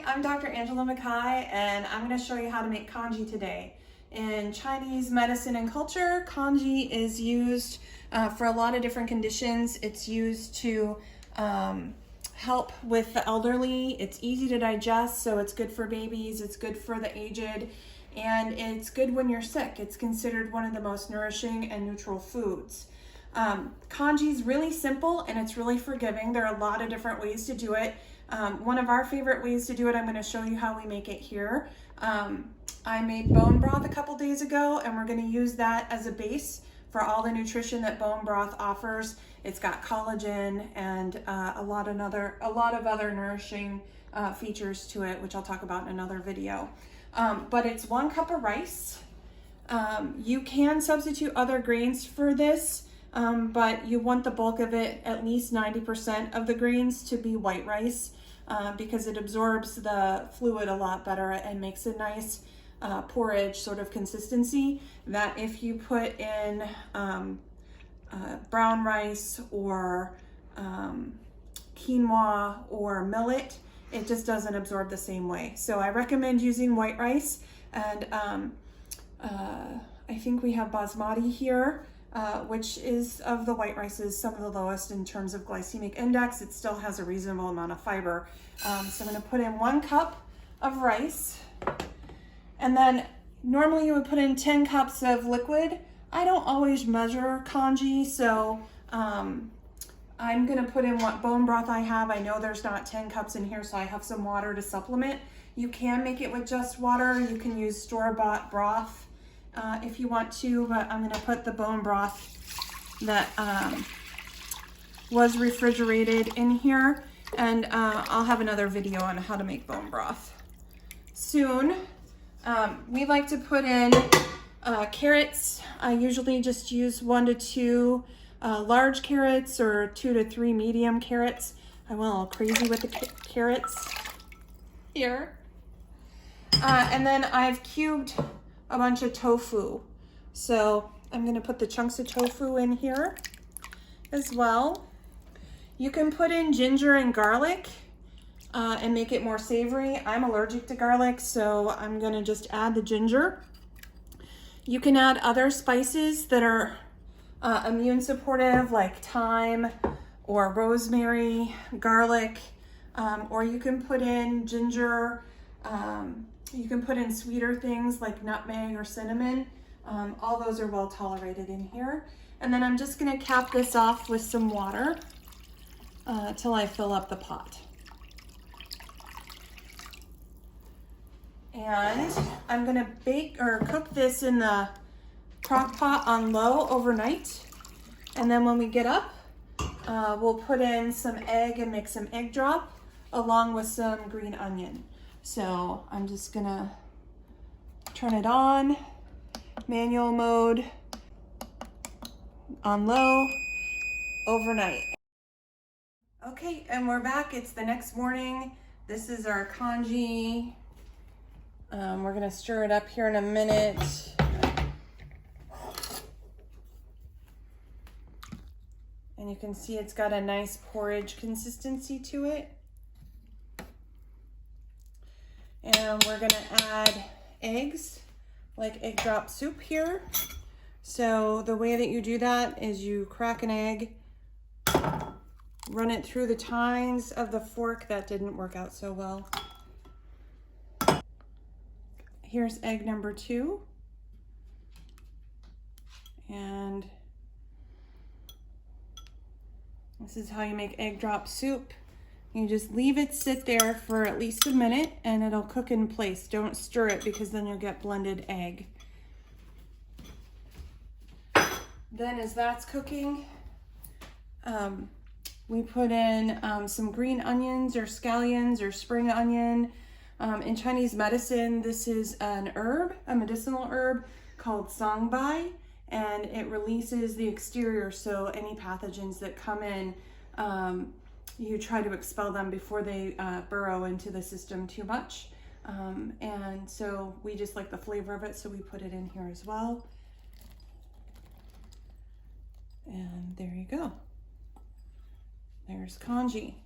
I'm Dr. Angela McKaye, and I'm going to show you how to make congee today. In Chinese medicine and culture, congee is used for a lot of different conditions. It's used to help with the elderly. It's easy to digest, so it's good for babies, it's good for the aged, and it's good when you're sick. It's considered one of the most nourishing and neutral foods. Congee is really simple and it's really forgiving. There are a lot of different ways to do it. One of our favorite ways to do it, I'm going to show you how we make it here. I made bone broth a couple days ago, and we're going to use that as a base for all the nutrition that bone broth offers. It's got collagen and a lot of other nourishing features to it, which I'll talk about in another video. But it's 1 cup of rice. You can substitute other grains for this. But you want the bulk of it, at least 90% of the grains, to be white rice because it absorbs the fluid a lot better and makes a nice porridge sort of consistency that if you put in brown rice or quinoa or millet, it just doesn't absorb the same way. So I recommend using white rice, and I think we have basmati here. Which is, of the white rices, some of the lowest in terms of glycemic index. It still has a reasonable amount of fiber. So I'm going to put in 1 cup of rice, and then normally you would put in 10 cups of liquid. I don't always measure congee, so I'm going to put in what bone broth I have. I know there's not 10 cups in here, so I have some water to supplement. You can make it with just water. You can use store-bought broth if you want to, but I'm going to put the bone broth that was refrigerated in here, and I'll have another video on how to make bone broth soon. We like to put in carrots. I usually just use 1 to 2 large carrots or 2 to 3 medium carrots. I went a little crazy with the carrots here. And then I've cubed a bunch of tofu. So I'm going to put the chunks of tofu in here as well. You can put in ginger and garlic and make it more savory. I'm allergic to garlic, so I'm going to just add the ginger. You can add other spices that are immune supportive, like thyme or rosemary, garlic, or you can put in ginger. You can put in sweeter things like nutmeg or cinnamon. All those are well tolerated in here. And then I'm just going to cap this off with some water till I fill up the pot. And I'm going to bake or cook this in the crock pot on low overnight. And then when we get up, we'll put in some egg and make some egg drop along with some green onion. So I'm just gonna turn it on, manual mode, on low, overnight. Okay, and we're back. It's the next morning. This is our congee. We're gonna stir it up here in a minute. And you can see it's got a nice porridge consistency to it. And we're gonna add eggs, like egg drop soup here. So the way that you do that is you crack an egg, run it through the tines of the fork. That didn't work out so well. Here's egg number 2. And this is how you make egg drop soup. You just leave it sit there for at least a minute and it'll cook in place. Don't stir it because then you'll get blended egg. Then as that's cooking, we put in some green onions or scallions or spring onion. In Chinese medicine, this is an herb, a medicinal herb called Congee, and it releases the exterior, so any pathogens that come in, you try to expel them before they burrow into the system too much. And so we just like the flavor of it, so we put it in here as well. And there you go. There's congee.